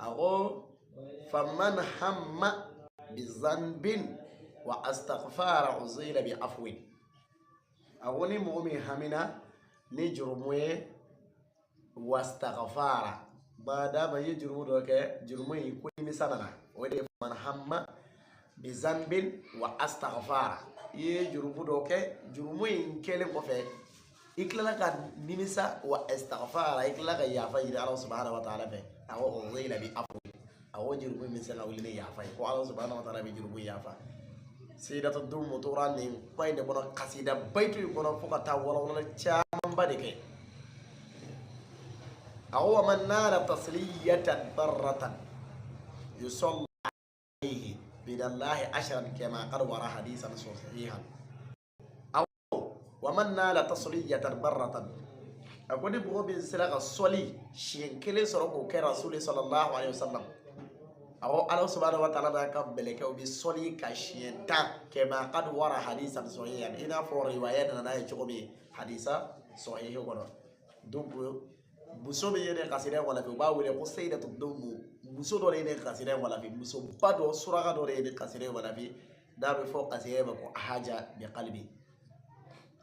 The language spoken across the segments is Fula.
أغو فمن هم بذنب واستغفار عزيل بعفو أغو نمغمي همنا نجرموه واستغفار ما دام يجرمو دوك جرمو يكون مسانا ودي فمن هم بذنب واستغفار يجرمو دوك جرمو ينكلم وفي إكلا كان نمسا واستغفار إكلا كان يافي الله سبحانه وتعالى به أو عزيل بعفو أو جرمو من سنة ولي يافي الله سبحانه وتعالى بجرمو يافي سيدة الدوم مطوران نين باين بنا قصيدة بيتو يكون فوق تاولا ولا تشام بدك أو من نال تسلية برة يصلى عليه من الله عشرا كما قال وراء حديثا صحيحا أو ومن نال تسلية برة أقول بقول بسلاق الصلي شين كل سرقو كرسول صلى الله عليه وسلم أو الله سبحانه وتعالى كم بلك وبيصلي كشينتا كما قد ورا حديثا صحيحا هنا فور روايات أنا يجوبي حديثا صحيح وكذا دونك بوسو بيجي كاسيرة ولا في باوي لكو سيدة تدومو بوسو دوري نه كاسيرة ولا في بوسو بدو سورة دوري نه كاسيرة ولا في دار فوق كاسيرة بكو حاجة بقلبي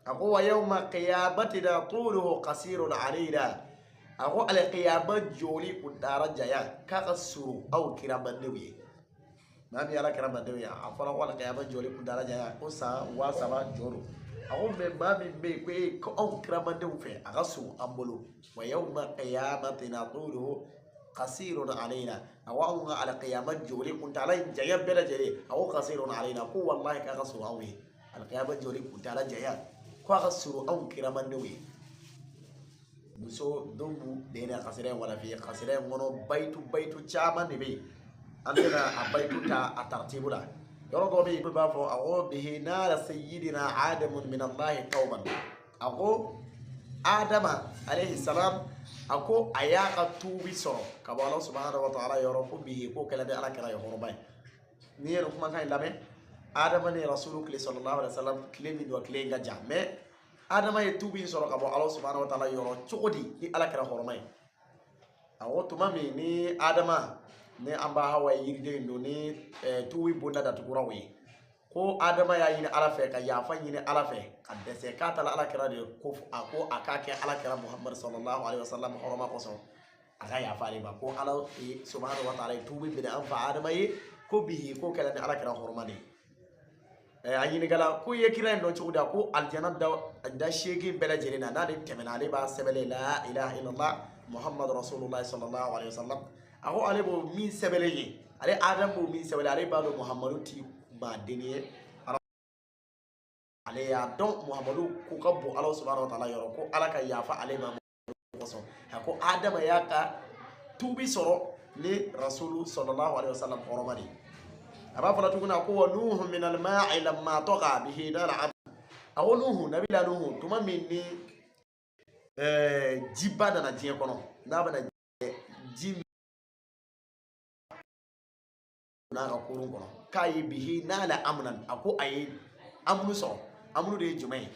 أقوى يوم قيامتنا طوله قصير علينا أقول على قيامة جولي كنت أرجع كأسرو أو كرام النوي ما بيلا كرام النوي أفضل على قيامة جولي كنت أرجع كوسا واسما جورو أقول من ما من بيكوي كأو كرام النوي أقصو أمبلو ويوم قيامتنا طوله قصير علينا أقول على قيامة جولي كنت أرجع بلا جري أو قصير علينا كو والله كأسو أوي على قيامة جولي كنت أرجع كأسرو أو كرام النوي muso dombu dena kasire wala fi kasire ngono baytu chama ni be andena a baytu ta atartibula yoro do be ba fo ago bihi nala sayyidina adam min allah tawban ago adama alayhi salam ako ayaka tubi so ka ba allah subhanahu wa ta'ala yoro ko bihi ko kala de ala kala yoro bay ni yero kuma kan labe adama ni rasulullah sallallahu alaihi wasallam klemi do klenga jamme adama ye tubi soro ka bo Allah subhanahu wa ta'ala yoro chogodi ni ala kira hormay awo tuma mi ni adama ne amba hawa yirde ndo ni tuwi bonna da tukura wi ko adama ya yini ala fe ka ya fa yini ala fe ka dese ka tala ala kira de ko ako akake ala kira muhammad sallallahu alaihi wasallam horma ko so aga ya fa ba ko ala subhanahu wa ta'ala tubi bi da an fa adama ye ko bihi ko kala ni ala kira horma ne ayini gala ko yekira ndo chuda ko aljana da shege bela jerena na de temena ale ba sebele la ilaha illallah muhammad rasulullah sallallahu alaihi wasallam aho ale bo min sebele yi ale adam bo min sebele ale ba do muhammadu ti ba deniye ale ya don muhammadu ko kabbo allah subhanahu wa ta'ala yoro ko alaka yafa ale ma ko so ko adam ya ka tubi soro ni rasulu sallallahu alaihi wasallam horomani أبا فلاتونا كوا نوح من الماء لما طغى به نار عم أو نوح نبي لا نوح توما مني جيبا دنا جيه كونو نابنا جيم نارا كورون كونو كاي به نال أمنا أكو أي أمنو سو أمنو دي جمعي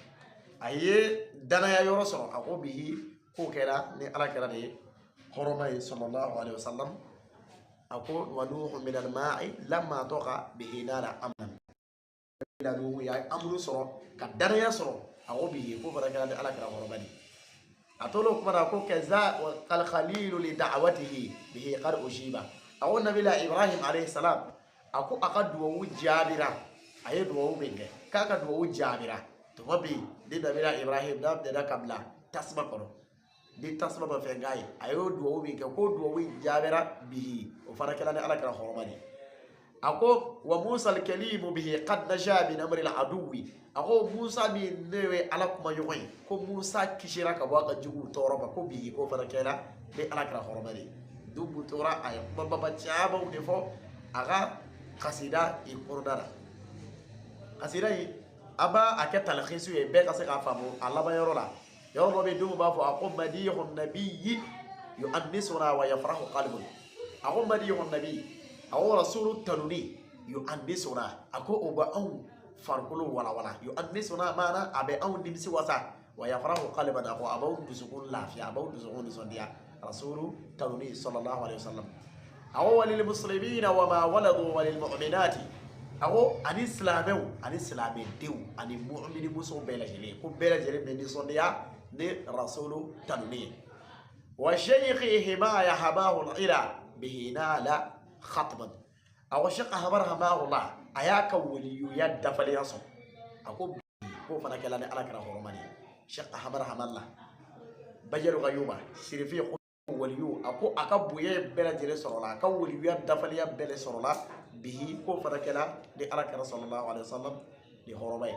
أي دنا يا يورو سو أكو به كو كلا ني على كلا دي حرمي صلى الله عليه وسلم أقول ونوح من الماء لما طغى به نار أمنا إلى نوح يا أمر سرو كدر يا سرو أقول به كفر كلام على كلام ربنا أتولو كما أقول كذا والخليل لدعوته به قد أجيب أقول نبي إبراهيم عليه السلام أقول أقد وجابرة أيد ووبينك كأقد وجابرة تبى دي نبي إبراهيم نام دنا كملا تسمع كرو di tasma ba fe gay ayo do wi ko do wi jabira bihi o fara kala ala kala hormani ako wa musa al kalim bihi qad naja min amri al aduwi ako musa bi newe ala kuma yoy ko musa kishira ka ba ka jugu toro ba ko bihi ko fara kala be ala kala hormani dubu tora ay baba chaba de fo aga qasida i qurdara qasida aba akata al khisu e be ka se ka famu alla ba yorola يوم بدو بافو أقوم مديح النبي يؤنسنا ويفرح قلبه أقوم مديح النبي أو رسول التنوني يؤنسنا أكو أبأون فرقلو ولا يؤنسنا معنا أبأون نمسي وسا ويفرح قلبنا أكو أبأون تسكون لا في أبأون تسكون سنديا رسول التنوني صلى الله عليه وسلم أو وللمسلمين وما ولدوا وللمؤمنات أو أن إسلامه أن إسلام ديو أن المؤمن مسلم بلا جلي كم بلا جلي من صنيع لرسول تنوني والشيخ حماية حماه الإله به نال خطبا أو شق حماه الله أياك ولي يد فليصم أقول هو فنك لنا على كره روماني شق حماه الله بجر غيوبة سيرفي وليو أكو أكبوية بلا جلي سرولا أكو ولي يد فليا بلا سرولا به هو فنك لا دي على كره صلى الله عليه وسلم دي هرمي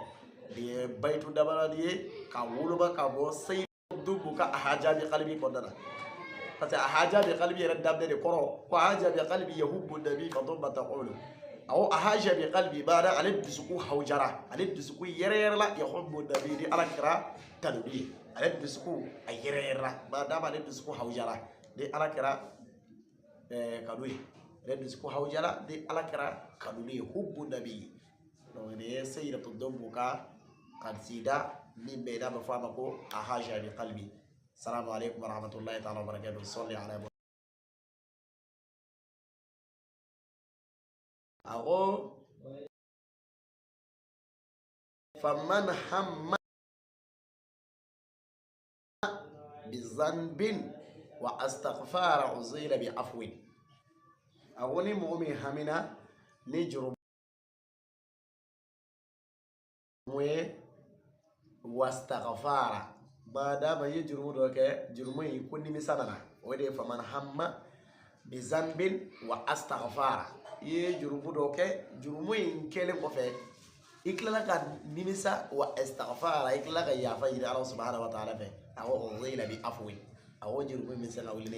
دي بيت دبلا دي كولبا كابو سي دوبك أحاجة بقلبي كندنا parce que a haja bi qalbi yɛrɛ daminɛ de kɔrɔ ko haja bi qalbi yahubbu nabi fa dhamma taqulu aw a haja bi qalbi bada ale dusuku hawjara ale dusuku yɛrɛ la yahubbu nabi di ala kira tanbi ale dusuku a yɛrɛ la bada ale dusuku hawjara di ala kira kanui ale dusuku hawjara di ala kira kanui hubbu nabi donc ne sayyidatu dhammuka kan sida min be da ba fama ko a haja bi qalbi. السلام عليكم ورحمة الله تعالى وبركاته. صلي على أغو فمن هم بذنب واستغفار عزيل بعفو أغني مؤمن همنا نجرب واستغفار bada ba ye jurumu do ke jurumu yi kunni misalana wede faman hamma bi zanbin wa astaghfara ye jurumu do ke jurumu yi kele ko fe iklala ka nimisa wa astaghfara iklala ka yafa yi Allah subhanahu wa ta'ala fe awo ghayla bi afwi awo jurumu misala wili